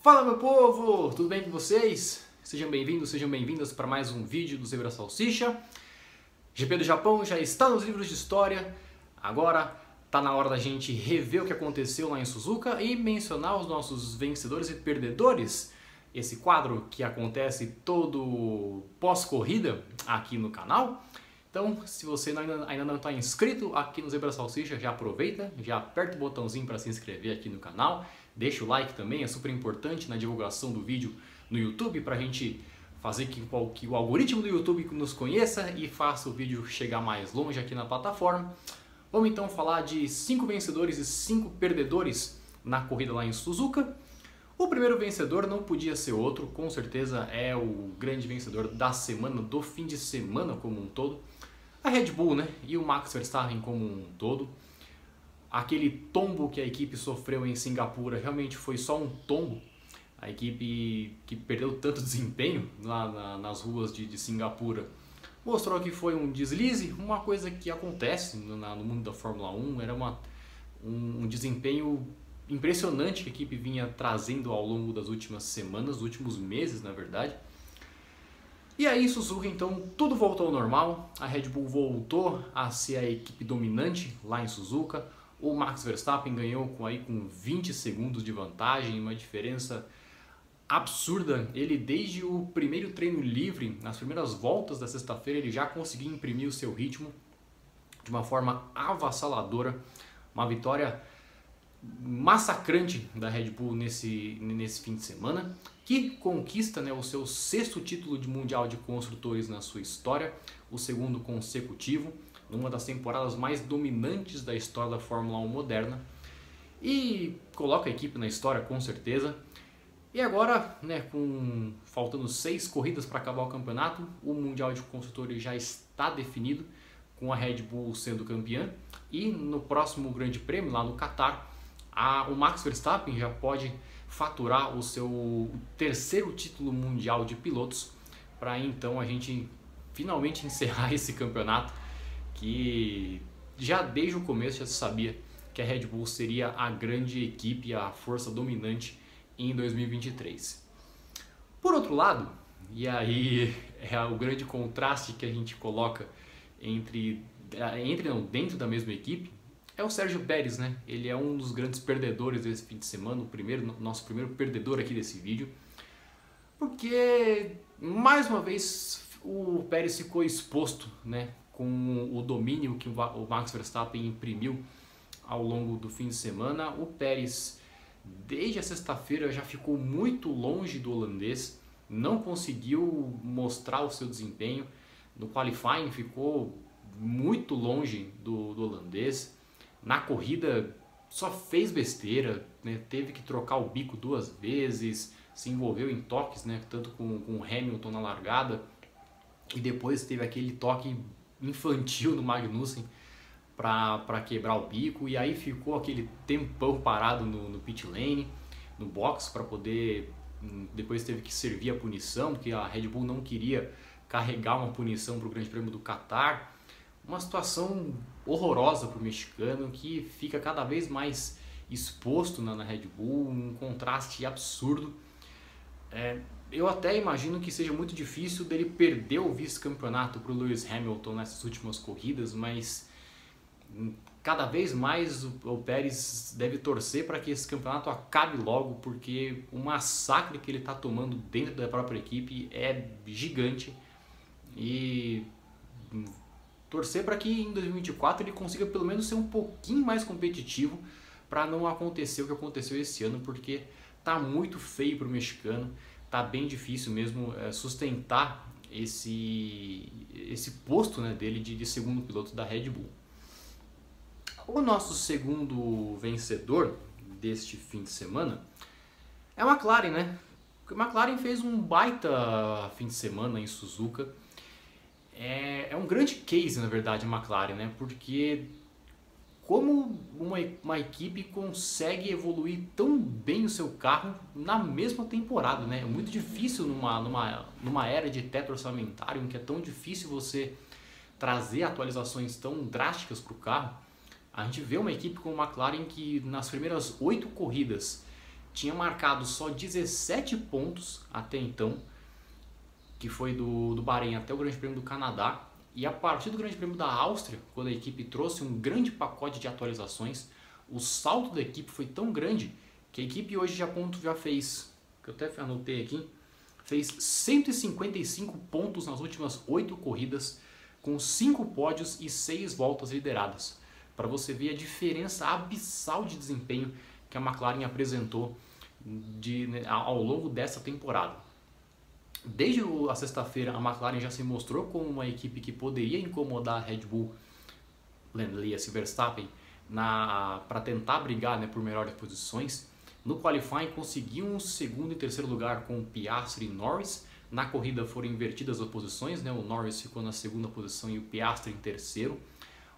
Fala meu povo, tudo bem com vocês? Sejam bem-vindos, sejam bem-vindas para mais um vídeo do Zebra Salsicha. GP do Japão já está nos livros de história, agora está na hora da gente rever o que aconteceu lá em Suzuka e mencionar os nossos vencedores e perdedores. Esse quadro que acontece todo pós-corrida aqui no canal. Então, se você ainda não está inscrito aqui no Zebra Salsicha, já aproveita, já aperta o botãozinho para se inscrever aqui no canal. Deixa o like também, é super importante na divulgação do vídeo no YouTube para a gente fazer que o algoritmo do YouTube nos conheça e faça o vídeo chegar mais longe aqui na plataforma. Vamos então falar de 5 vencedores e 5 perdedores na corrida lá em Suzuka. O primeiro vencedor não podia ser outro, com certeza é o grande vencedor da semana, do fim de semana como um todo. A Red Bull, né? E o Max Verstappen como um todo. Aquele tombo que a equipe sofreu em Singapura realmente foi só um tombo. A equipe que perdeu tanto desempenho lá nas ruas de Singapura mostrou que foi um deslize, uma coisa que acontece no mundo da Fórmula 1. Era um desempenho impressionante que a equipe vinha trazendo ao longo das últimas semanas, dos últimos meses, na verdade. E aí, Suzuka, então, tudo voltou ao normal. A Red Bull voltou a ser a equipe dominante lá em Suzuka. O Max Verstappen ganhou com 20 segundos de vantagem, uma diferença absurda. Ele, desde o primeiro treino livre, nas primeiras voltas da sexta-feira, ele já conseguiu imprimir o seu ritmo de uma forma avassaladora. Uma vitória massacrante da Red Bull nesse fim de semana, que conquista, né, o seu 6º título de Mundial de Construtores na sua história, o 2º consecutivo, numa das temporadas mais dominantes da história da Fórmula 1 moderna, e coloca a equipe na história com certeza. E agora, né, faltando 6 corridas para acabar o campeonato, o Mundial de Construtores já está definido, com a Red Bull sendo campeã, e no próximo Grande Prêmio, lá no Qatar, o Max Verstappen já pode faturar o seu 3º título mundial de pilotos, para então a gente finalmente encerrar esse campeonato, que já desde o começo já se sabia que a Red Bull seria a grande equipe, a força dominante em 2023. Por outro lado, e aí é o grande contraste que a gente coloca dentro da mesma equipe, é o Sérgio Pérez, né? Ele é um dos grandes perdedores desse fim de semana, nosso primeiro perdedor aqui desse vídeo, porque mais uma vez o Pérez ficou exposto, né, com o domínio que o Max Verstappen imprimiu ao longo do fim de semana. O Pérez, desde a sexta-feira, já ficou muito longe do holandês, não conseguiu mostrar o seu desempenho. No qualifying ficou muito longe do holandês. Na corrida só fez besteira, né? Teve que trocar o bico 2 vezes, se envolveu em toques, né? Tanto com o Hamilton na largada, e depois teve aquele toque infantil no Magnussen para quebrar o bico, e aí ficou aquele tempão parado no pit lane, no box, para poder... Depois teve que servir a punição, porque a Red Bull não queria carregar uma punição para o Grande Prêmio do Qatar. Uma situação horrorosa para o mexicano, que fica cada vez mais exposto na Red Bull, um contraste absurdo. Eu até imagino que seja muito difícil dele perder o vice-campeonato para o Lewis Hamilton nessas últimas corridas, mas cada vez mais o Pérez deve torcer para que esse campeonato acabe logo, porque o massacre que ele está tomando dentro da própria equipe é gigante. E torcer para que em 2024 ele consiga pelo menos ser um pouquinho mais competitivo, para não acontecer o que aconteceu esse ano, porque tá muito feio para o mexicano, tá bem difícil mesmo sustentar esse posto, né, dele de 2º piloto da Red Bull. O nosso segundo vencedor deste fim de semana é a McLaren, né? A McLaren fez um baita fim de semana em Suzuka. É um grande case, na verdade, a McLaren, né? Porque como uma equipe consegue evoluir tão bem o seu carro na mesma temporada, né? É muito difícil numa era de teto orçamentário, em que é tão difícil você trazer atualizações tão drásticas para o carro. A gente vê uma equipe como a McLaren que nas primeiras 8 corridas tinha marcado só 17 pontos até então, que foi do Bahrein até o Grande Prêmio do Canadá. E a partir do Grande Prêmio da Áustria, quando a equipe trouxe um grande pacote de atualizações, o salto da equipe foi tão grande que a equipe hoje já fez, que eu até anotei aqui, fez 155 pontos nas últimas 8 corridas, com 5 pódios e 6 voltas lideradas. Para você ver a diferença abissal de desempenho que a McLaren apresentou ao longo dessa temporada. Desde a sexta-feira, a McLaren já se mostrou como uma equipe que poderia incomodar a Red Bull, Lewis e Verstappen para tentar brigar, né, por melhores posições. No qualifying conseguiu um segundo e terceiro lugar com Piastri e Norris. Na corrida foram invertidas as posições, né? O Norris ficou na segunda posição e o Piastri em terceiro.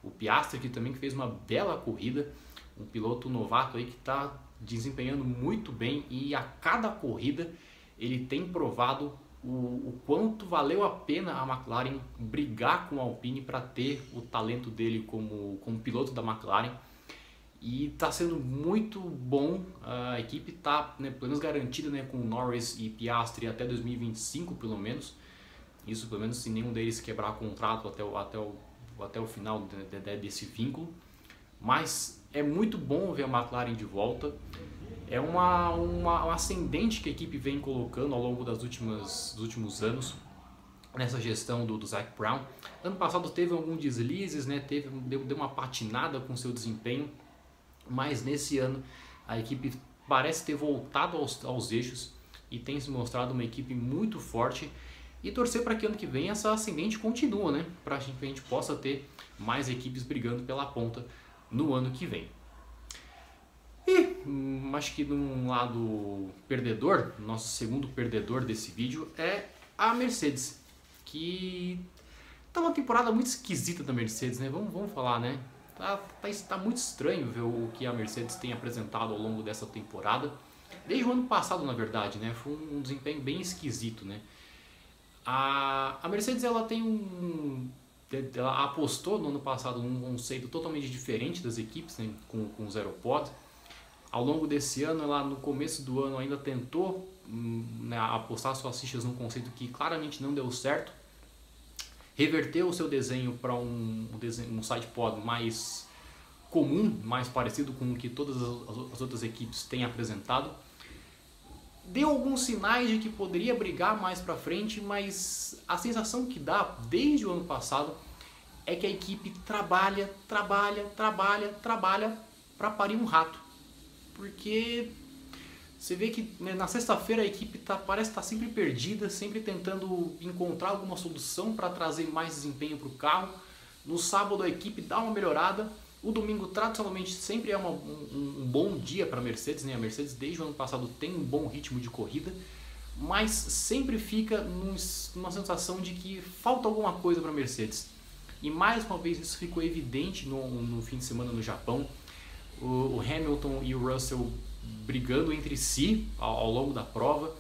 O Piastri que também fez uma bela corrida, um piloto novato aí que está desempenhando muito bem, e a cada corrida ele tem provado o quanto valeu a pena a McLaren brigar com a Alpine para ter o talento dele como piloto da McLaren. E está sendo muito bom, a equipe está, né, pelo menos garantida, né, com Norris e Piastri até 2025 pelo menos. Isso pelo menos se nenhum deles quebrar contrato até o final desse vínculo. Mas é muito bom ver a McLaren de volta. É um ascendente que a equipe vem colocando ao longo dos últimos anos nessa gestão do Zac Brown. Ano passado teve alguns deslizes, né? Deu uma patinada com seu desempenho, mas nesse ano a equipe parece ter voltado aos eixos e tem se mostrado uma equipe muito forte. E torcer para que ano que vem essa ascendente continue, né? Para que a gente possa ter mais equipes brigando pela ponta no ano que vem. E acho que num lado perdedor, nosso segundo perdedor desse vídeo é a Mercedes, que tá uma temporada muito esquisita da Mercedes, né? Vamos falar, né? Tá muito estranho ver o que a Mercedes tem apresentado ao longo dessa temporada. Desde o ano passado, na verdade, né? Foi um desempenho bem esquisito, né? A Mercedes, ela apostou no ano passado num conceito totalmente diferente das equipes, né? com o Zero Pod. Ao longo desse ano, ela no começo do ano ainda tentou né, apostar suas fichas num conceito que claramente não deu certo. Reverteu o seu desenho para um side pod mais comum, mais parecido com o que todas as outras equipes têm apresentado. Deu alguns sinais de que poderia brigar mais para frente, mas a sensação que dá desde o ano passado é que a equipe trabalha para parir um rato. Porque você vê que, né, na sexta-feira a equipe parece estar sempre perdida, sempre tentando encontrar alguma solução para trazer mais desempenho para o carro. No sábado a equipe dá uma melhorada. O domingo tradicionalmente sempre é um bom dia para a Mercedes, né? A Mercedes desde o ano passado tem um bom ritmo de corrida, mas sempre fica numa sensação de que falta alguma coisa para a Mercedes. E mais uma vez isso ficou evidente no fim de semana no Japão. O Hamilton e o Russell brigando entre si ao longo da prova.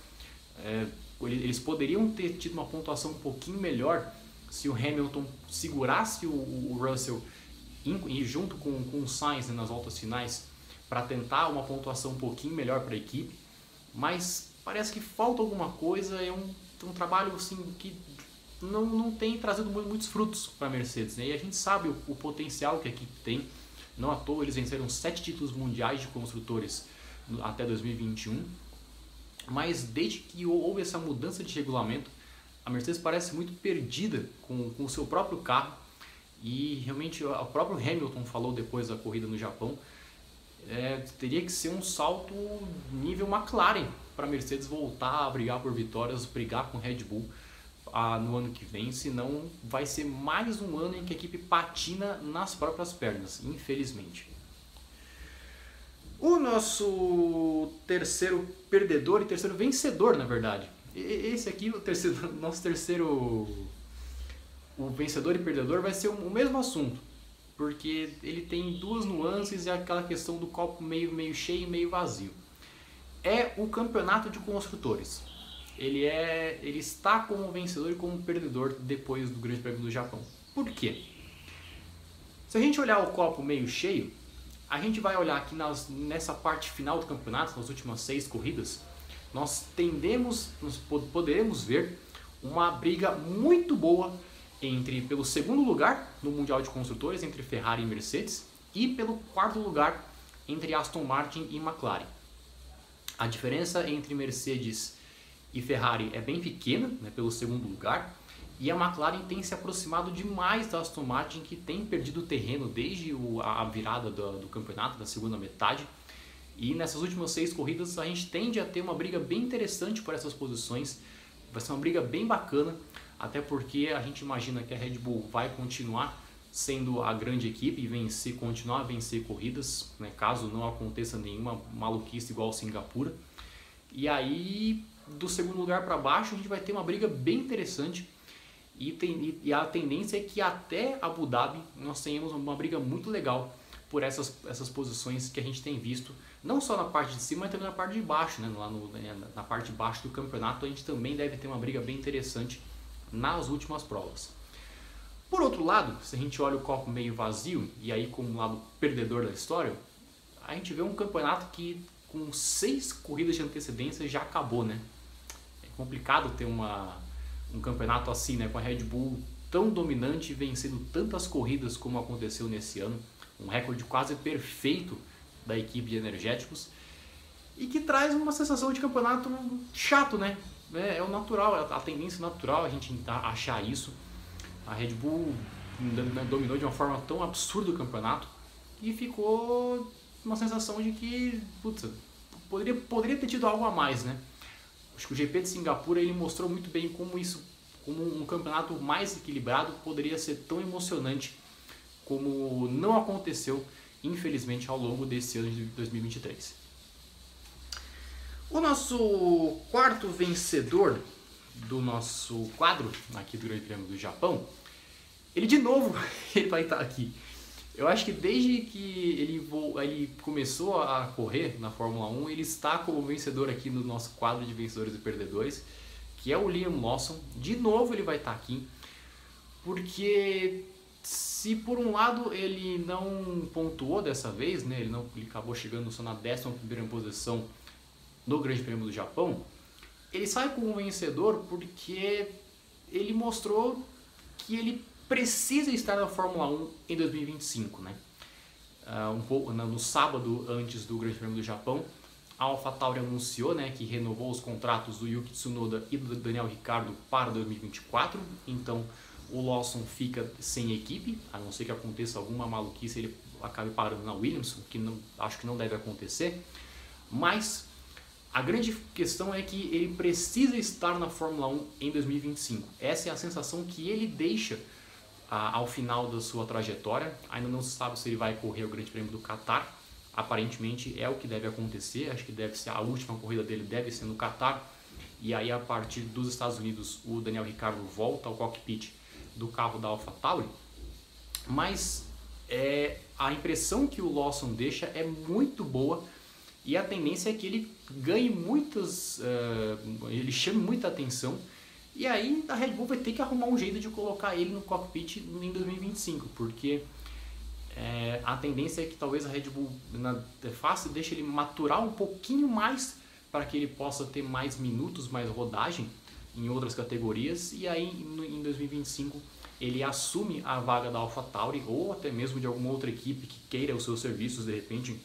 Eles poderiam ter tido uma pontuação um pouquinho melhor se o Hamilton segurasse o Russell e junto com o Sainz, né, nas voltas finais, para tentar uma pontuação um pouquinho melhor para a equipe. Mas parece que falta alguma coisa. É um trabalho assim, que não tem trazido muitos frutos para a Mercedes, né? E a gente sabe o potencial que a equipe tem. Não à toa eles venceram 7 títulos mundiais de construtores até 2021. Mas desde que houve essa mudança de regulamento, a Mercedes parece muito perdida com o seu próprio carro. E realmente o próprio Hamilton falou depois da corrida no Japão, teria que ser um salto nível McLaren para a Mercedes voltar a brigar por vitórias, brigar com Red Bull no ano que vem, senão vai ser mais um ano em que a equipe patina nas próprias pernas, infelizmente. O nosso terceiro perdedor e terceiro vencedor, na verdade. Esse aqui, nosso terceiro... O vencedor e perdedor vai ser o mesmo assunto, porque ele tem duas nuances e aquela questão do copo meio cheio e meio vazio. É o campeonato de construtores. Ele está como vencedor e como perdedor depois do Grande Prêmio do Japão. Por quê? Se a gente olhar o copo meio cheio, a gente vai olhar aqui nessa parte final do campeonato, nas últimas 6 corridas, nós poderemos ver uma briga muito boa pelo segundo lugar no Mundial de Construtores, entre Ferrari e Mercedes, e pelo quarto lugar entre Aston Martin e McLaren. A diferença entre Mercedes e Ferrari é bem pequena, né, pelo segundo lugar, e a McLaren tem se aproximado demais da Aston Martin, que tem perdido terreno desde a virada do campeonato, da segunda metade. E nessas últimas 6 corridas a gente tende a ter uma briga bem interessante por essas posições. Vai ser uma briga bem bacana, até porque a gente imagina que a Red Bull vai continuar sendo a grande equipe e continuar a vencer corridas, né, caso não aconteça nenhuma maluquice igual Singapura. E aí, do segundo lugar para baixo, a gente vai ter uma briga bem interessante. E a tendência é que até Abu Dhabi nós tenhamos uma briga muito legal por essas posições que a gente tem visto, não só na parte de cima, mas também na parte de baixo, né? Na parte de baixo do campeonato a gente também deve ter uma briga bem interessante nas últimas provas. Por outro lado, se a gente olha o copo meio vazio, e aí como lado perdedor da história, a gente vê um campeonato que com 6 corridas de antecedência já acabou, né? É complicado ter um campeonato assim, né, com a Red Bull tão dominante e vencendo tantas corridas como aconteceu nesse ano, um recorde quase perfeito da equipe de energéticos, e que traz uma sensação de campeonato chato, né? É o natural, a tendência natural a gente achar isso. A Red Bull dominou de uma forma tão absurda o campeonato e ficou uma sensação de que, putz, poderia ter tido algo a mais, né? Acho que o GP de Singapura ele mostrou muito bem como um campeonato mais equilibrado poderia ser tão emocionante como não aconteceu, infelizmente, ao longo desse ano de 2023. O nosso quarto vencedor do nosso quadro aqui do Grande Prêmio do Japão, ele de novo ele vai estar aqui. Eu acho que desde que ele começou a correr na Fórmula 1, ele está como vencedor aqui no nosso quadro de vencedores e perdedores, que é o Liam Lawson. De novo ele vai estar aqui, porque se por um lado ele não pontuou dessa vez, né, ele acabou chegando só na 11ª posição no Grande Prêmio do Japão, ele sai como vencedor porque ele mostrou que ele precisa estar na Fórmula 1 em 2025, né? No sábado antes do Grande Prêmio do Japão, a AlphaTauri anunciou, né, que renovou os contratos do Yuki Tsunoda e do Daniel Ricciardo para 2024. Então o Lawson fica sem equipe, a não ser que aconteça alguma maluquice ele acabe parando na Williams, que acho que não deve acontecer. Mas a grande questão é que ele precisa estar na Fórmula 1 em 2025. Essa é a sensação que ele deixa ao final da sua trajetória. Ainda não se sabe se ele vai correr o Grande Prêmio do Qatar. Aparentemente é o que deve acontecer. Acho que deve ser a última corrida dele, deve ser no Qatar. E aí a partir dos Estados Unidos o Daniel Ricciardo volta ao cockpit do carro da AlphaTauri. Mas a impressão que o Lawson deixa é muito boa. E a tendência é que ele ganhe ele chame muita atenção. E aí a Red Bull vai ter que arrumar um jeito de colocar ele no cockpit em 2025, porque a tendência é que talvez a Red Bull deixe ele maturar um pouquinho mais para que ele possa ter mais minutos, mais rodagem em outras categorias, e aí em 2025 ele assume a vaga da AlphaTauri ou até mesmo de alguma outra equipe que queira os seus serviços. De repente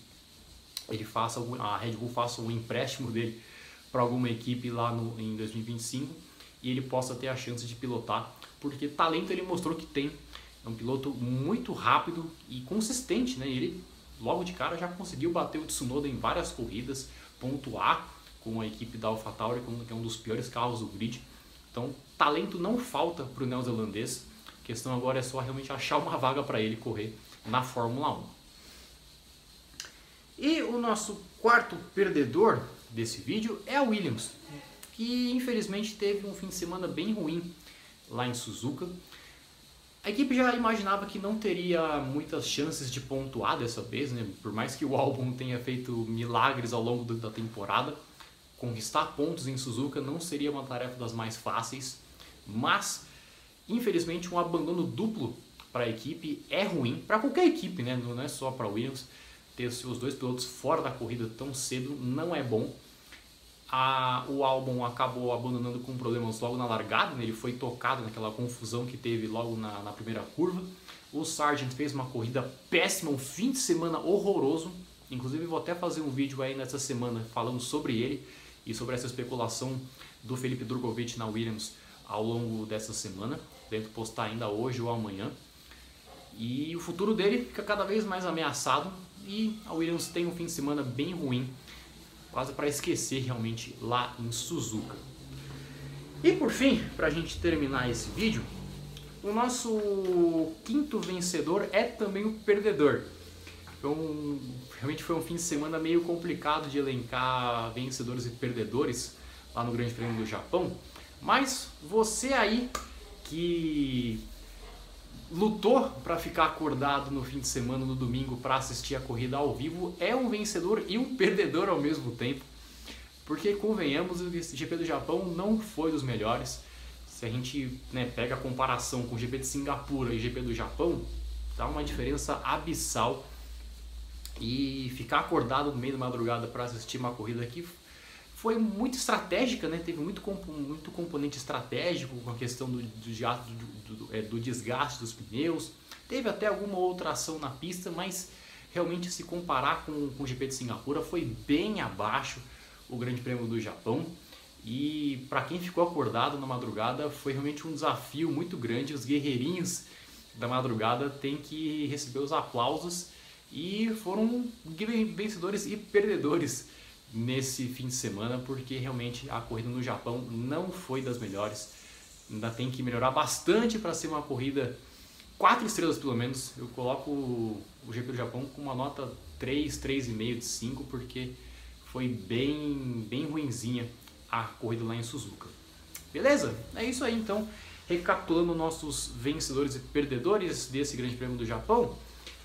a Red Bull faça um empréstimo dele para alguma equipe lá em 2025 e ele possa ter a chance de pilotar, porque talento ele mostrou que tem. É um piloto muito rápido e consistente, né? Ele logo de cara já conseguiu bater o Tsunoda em várias corridas, pontuar com a equipe da AlphaTauri, que é um dos piores carros do grid. Então talento não falta para o neozelandês. A questão agora é só realmente achar uma vaga para ele correr na Fórmula 1. E o nosso quarto perdedor desse vídeo é a Williams, que infelizmente teve um fim de semana bem ruim lá em Suzuka. A equipe já imaginava que não teria muitas chances de pontuar dessa vez, né? Por mais que o Albon tenha feito milagres ao longo da temporada, conquistar pontos em Suzuka não seria uma tarefa das mais fáceis, mas infelizmente um abandono duplo para a equipe é ruim, para qualquer equipe, né? Não é só para a Williams. ter os dois pilotos fora da corrida tão cedo não é bom. O Albon acabou abandonando com problemas logo na largada, né? Ele foi tocado naquela confusão que teve logo na primeira curva. O Sargent fez uma corrida péssima, um fim de semana horroroso. Inclusive vou até fazer um vídeo aí nessa semana falando sobre ele e sobre essa especulação do Felipe Drugovich na Williams ao longo dessa semana. Devo postar ainda hoje ou amanhã. E o futuro dele fica cada vez mais ameaçado e a Williams tem um fim de semana bem ruim, quase para esquecer realmente lá em Suzuka. E por fim, para a gente terminar esse vídeo, o nosso quinto vencedor é também o perdedor. Realmente foi um fim de semana meio complicado de elencar vencedores e perdedores lá no Grande Prêmio do Japão, mas você aí que lutou para ficar acordado no fim de semana, no domingo, para assistir a corrida ao vivo, é um vencedor e um perdedor ao mesmo tempo, porque convenhamos, o GP do Japão não foi dos melhores. Se a gente pega a comparação com o GP de Singapura e o GP do Japão, dá uma diferença abissal. E ficar acordado no meio da madrugada para assistir uma corrida aqui foi muito estratégica, né? Teve muito componente estratégico com a questão do desgaste dos pneus. Teve até alguma outra ação na pista, mas realmente se comparar com o GP de Singapura foi bem abaixo o Grande Prêmio do Japão. E para quem ficou acordado na madrugada foi realmente um desafio muito grande. Os guerreirinhos da madrugada têm que receber os aplausos e foram vencedores e perdedores nesse fim de semana, porque realmente a corrida no Japão não foi das melhores. Ainda tem que melhorar bastante para ser uma corrida 4 estrelas pelo menos. Eu coloco o GP do Japão com uma nota 3, 3,5 de 5, porque foi bem ruinzinha a corrida lá em Suzuka. Beleza? É isso aí então. Recapitulando nossos vencedores e perdedores desse Grande Prêmio do Japão.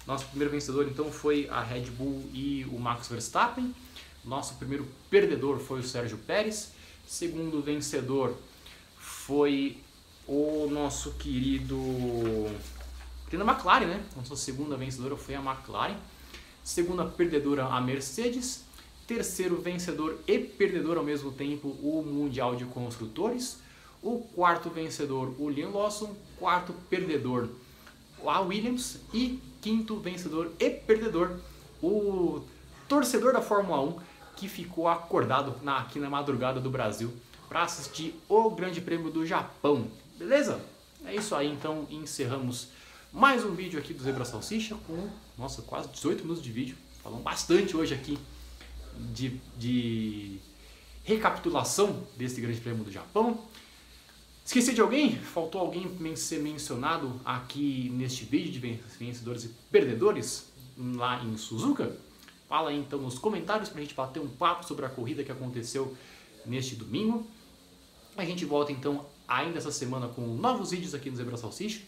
Nosso primeiro vencedor então foi a Red Bull e o Max Verstappen. Nosso primeiro perdedor foi o Sérgio Pérez. Segundo vencedor foi o nosso querido McLaren, né? Nossa segunda vencedora foi a McLaren. Segunda perdedora, a Mercedes. Terceiro vencedor e perdedor ao mesmo tempo, o Mundial de Construtores. O quarto vencedor, o Liam Lawson. Quarto perdedor, a Williams. E quinto vencedor e perdedor, o torcedor da Fórmula 1 que ficou acordado aqui na madrugada do Brasil para assistir o Grande Prêmio do Japão. Beleza? É isso aí, então encerramos mais um vídeo aqui do Zebra Salsicha com, nossa, quase 18 minutos de vídeo. Falamos bastante hoje aqui de recapitulação desse Grande Prêmio do Japão. Esqueci de alguém? Faltou alguém ser mencionado aqui neste vídeo de vencedores e perdedores lá em Suzuka? Fala aí então nos comentários pra gente bater um papo sobre a corrida que aconteceu neste domingo. A gente volta então ainda essa semana com novos vídeos aqui no Zebra Salsicha.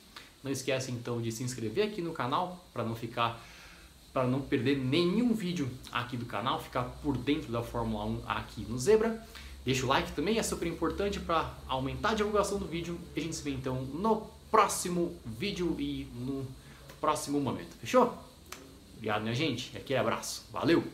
Não esquece então de se inscrever aqui no canal para não perder nenhum vídeo aqui do canal, ficar por dentro da Fórmula 1 aqui no Zebra. Deixa o like também, é super importante para aumentar a divulgação do vídeo. E a gente se vê então no próximo vídeo e no próximo momento. Fechou? Obrigado, minha gente. Aquele abraço. Valeu!